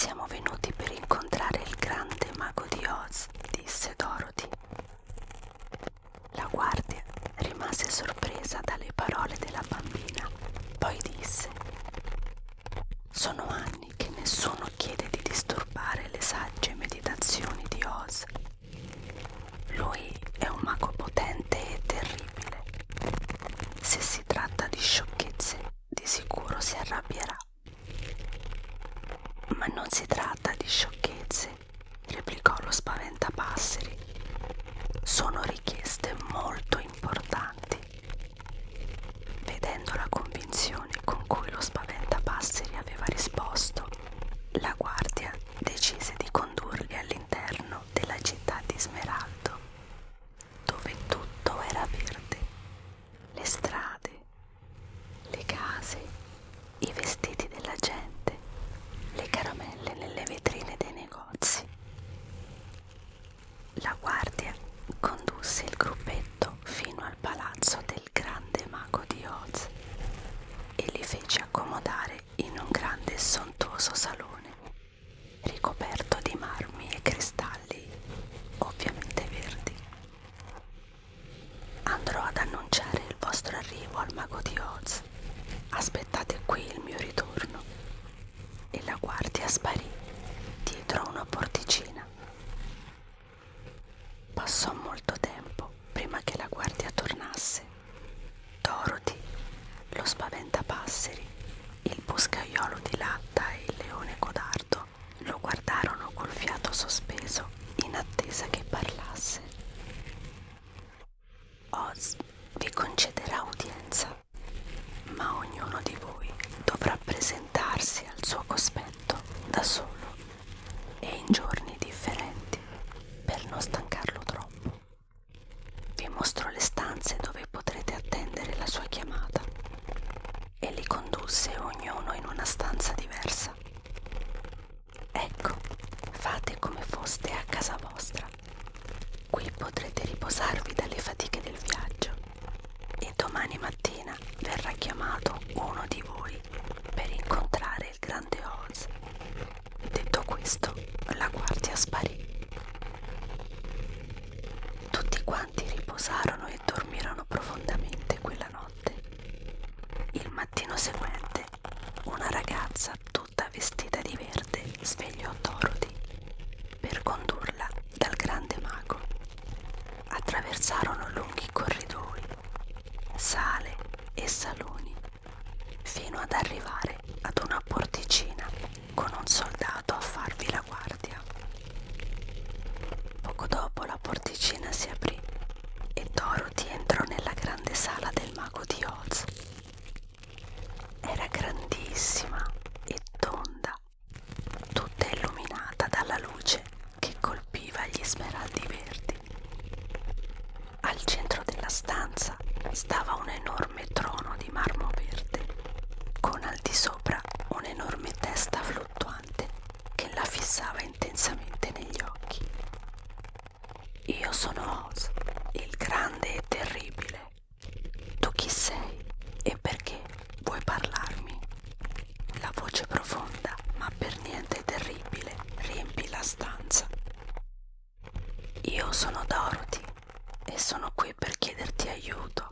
Siamo venuti per incontrare il grande mago di Oz, disse Dorothy. La guardia rimase sorpresa dalle parole della bambina, poi disse: sono anni che nessuno chiede di disturbare le sagge meditazioni di Oz. Lui è un mago potente e terribile. Se si tratta di sciocchezze, di sicuro si arrabbierà. Ma non si tratta di sciocchezze, replicò lo spaventapasseri. Sono richieste molto importanti. Vedendo la convinzione con cui lo spaventapasseri aveva risposto, la guardia decise di condurli all'interno della città di Smeraldo, dove tutto era verde. Le strade, le case, i vestiti della gente, le caramelle nelle vetrine dei negozi. La guardia condusse il gruppetto fino al palazzo del grande mago di Oz e li fece accomodare in un grande e sontuoso salone, ricoperto di marmi e cristalli, ovviamente verdi. Andrò ad annunciare il vostro arrivo al mago di Oz. Aspettate qui il mio ritorno. E la guardia sparì dietro una porticina. Passò molto tempo prima che la guardia tornasse. Dorothy, lo spaventapasseri, il boscaiolo di latta e il leone codardo lo guardarono col fiato sospeso in attesa che parlasse. Oz vi concederà udienza, ma ognuno di voi dovrà presentarsi al suo cospetto da solo e in giorni differenti per non stancarlo troppo. Vi mostro le stanze dove potrete attendere la sua chiamata e li condusse ognuno in una stanza diversa. Ecco, fate come foste a casa vostra. Qui potrete riposarvi dalle fatiche del viaggio e domani mattina verrà chiamato uno di voi per incontrare il grande Oz. Detto questo, la guardia sparì. Tutti quanti riposarono e dormirono profondamente quella notte. Il mattino seguente, una ragazza tutta vestita di verde svegliò Dorothy per condurla dal grande mago. Attraversarono lunghi corridoi, sale e saloni, fino ad arrivare ad una porticina con un soldato a farvi la guardia. Poco dopo la porticina si aprì e Dorothy entrò nella grande sala del mago di Oz. Era grandissima e tonda, tutta illuminata dalla luce che colpiva gli smeraldi verdi. Al centro della stanza stava un enorme trono di marmo verde, con al di sopra un'enorme testa fluttuante che la fissava intensamente negli occhi. Io sono Oz, il grande e terribile. Tu chi sei e perché vuoi parlarmi? La voce profonda, ma per niente terribile, riempì la stanza. Io sono Dorothy e sono qui per chiederti aiuto.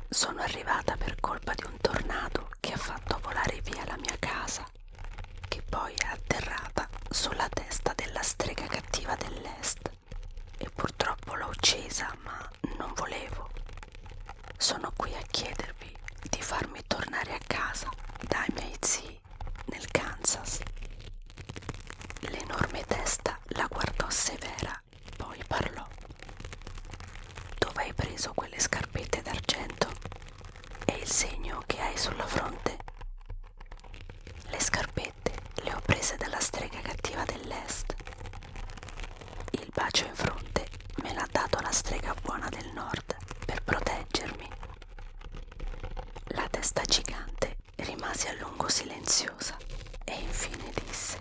Sono arrivata per colpa di un tornado che ha fatto volare via la mia casa, che poi è atterrata sulla testa della strega cattiva dell'Est. E purtroppo l'ho uccisa, ma non volevo. Sono qui a chiedervi di farmi tornare a casa dai miei zii nel Kansas. L'enorme testa la guardò severa, poi parlò. Dove hai preso quelle scarpette d'argento e il segno che hai sulla fronte? Le scarpette le ho prese dalla strega cattiva dell'Est. Il bacio in fronte me l'ha dato la strega buona del Nord per proteggermi. La testa gigante rimase a lungo silenziosa e infine disse: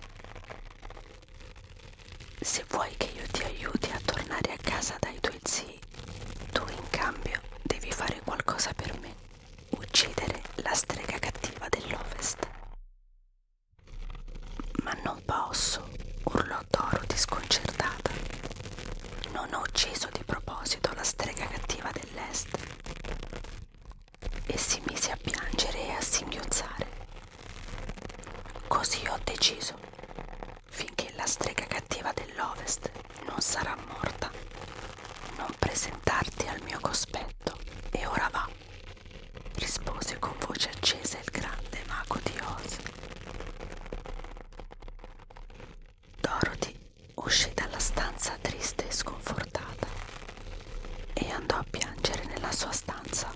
se vuoi che io ti aiuti a tornare a casa dai tuoi zii, tu in cambio devi fare qualcosa per me: uccidere la strega cattiva dell'Ovest. Ma non posso, urlò Dorothy sconcertata. Non ho ucciso di proposito la strega cattiva dell'Est. E si mise a piangere e a singhiozzare. Così ho deciso. Finché la strega cattiva dell'Ovest non sarà morta, non presentarti al mio cospetto. E ora va, rispose con voce accesa il grande mago di Oz. Dorothy uscì dalla stanza triste e sconfortata e andò a piangere nella sua stanza.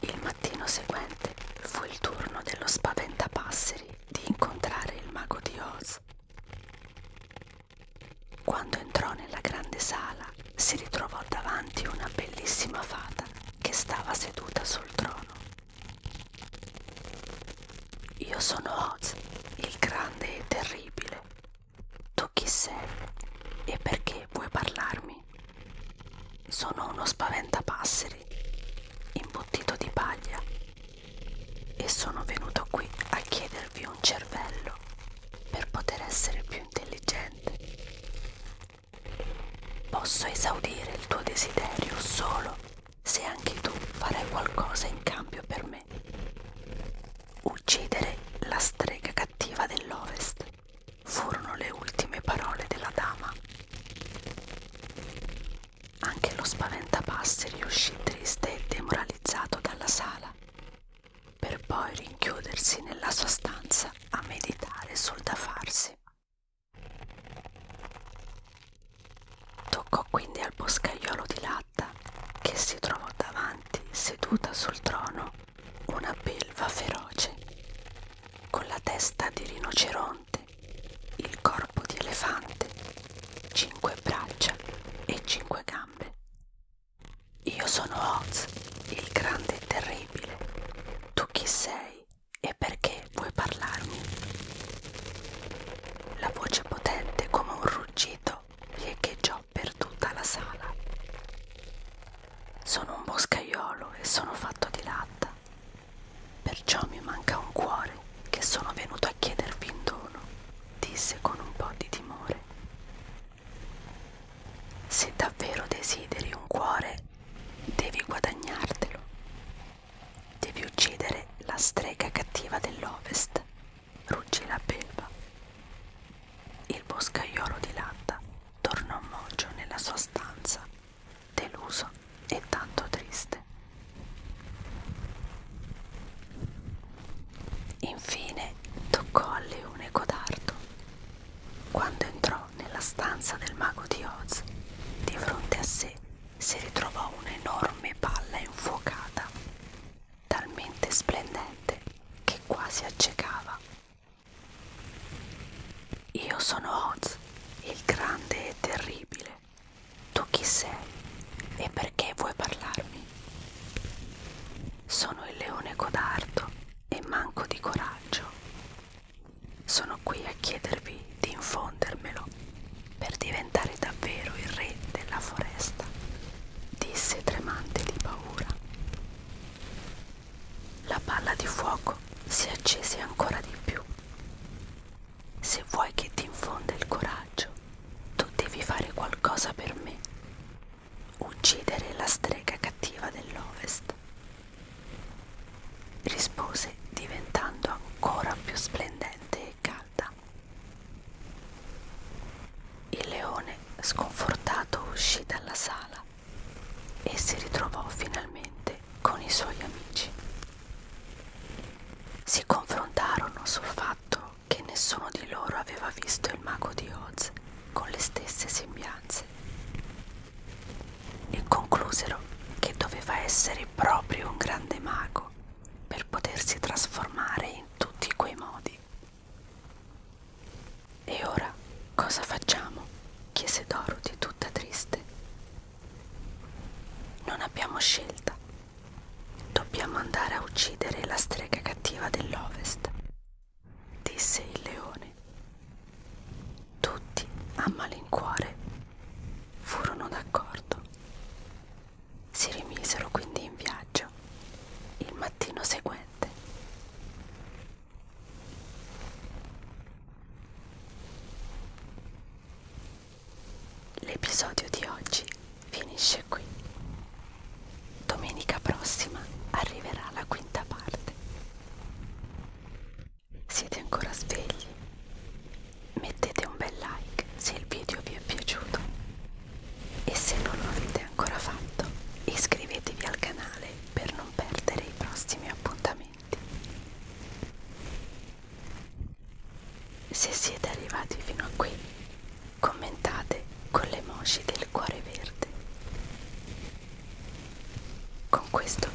Il mattino seguente fu il turno dello spaventapasseri di incontrare il mago di Oz. Quando entrò nella grande sala, si ritrovò davanti una bellissima fata che stava seduta sul trono. Io sono Oz, il grande e terribile. Tu chi sei e perché vuoi parlarmi? Sono uno spaventapasseri, imbottito di paglia, e sono venuto qui a chiedervi un cervello per poter essere più intelligente. Posso esaudire il tuo desiderio solo se anche tu farai qualcosa in cambio per me. Uccidere la strega cattiva dell'Ovest furono le ultime parole della dama. Anche lo spaventapasseri uscì triste e demoralizzato dalla sala, per poi rinchiudersi nella sua stanza a meditare sul da farsi. Toccò quindi al boscaiolo di latta, che si trovò davanti, seduta sul trono, una belva feroce, con la testa di rinoceronte, il corpo di elefante, 5 braccia e 5 gambe. Io sono Oz, il grande e terribile. Tu chi sei e perché vuoi parlarmi? La voce potente come un ruggito riecheggiò per tutta la sala. Sono un boscaiolo e sono fatto di latta, perciò mi manca un cuore che sono venuto a chiedervi in dono, disse con un po' di timore. Se davvero desideri un cuore, devi guadagnartelo. Devi uccidere la strega cattiva dell'Ovest, ruggì la belva. Il boscaiolo di latta tornò mogio nella sua stanza, deluso e tanto triste. Infine toccò al leone codardo. Quando entrò nella stanza del mago di Oz, di fronte a sé si ritrovò un'enorme palla infuocata, talmente splendente che quasi accecava. Io sono Oz, il grande e terribile. Tu chi sei e perché vuoi parlarmi? Sono il leone codardo e manco di coraggio. Sono qui a chiedervi di infondermelo per diventare davvero il re della foresta, disse tremante di paura. La palla di fuoco si accese ancora di più. Se vuoi che ti infonda il coraggio, tu devi fare qualcosa per me. Uccidere la strega cattiva dell'Ovest, rispose diventando ancora più splendente e calda. Il leone, sconfortato, uscì dalla sala e si ritrovò finalmente con i suoi amici. Si confrontarono sul fatto che nessuno di loro aveva visto il mago di Oz con le stesse sembianze e conclusero che doveva essere proprio un grande mago per potersi trasformare in tutti quei modi. E ora cosa facciamo? Chiese Dorothy tutta triste. Non abbiamo scelta. Dobbiamo andare a uccidere la strega cattiva dell'Ovest, disse il leone. Tutti, a malincuore, furono d'accordo. Si rimisero quindi in viaggio. Il l'episodio di oggi finisce qui. Domenica prossima arriverà la quinta parte. Siete ancora svegli? Mettete un bel like se il video vi è piaciuto e se non lo avete ancora fatto, iscrivetevi al canale per non perdere i prossimi appuntamenti. Se siete arrivati fino a qui, commentate con l'emoji del cuore verde. Con questo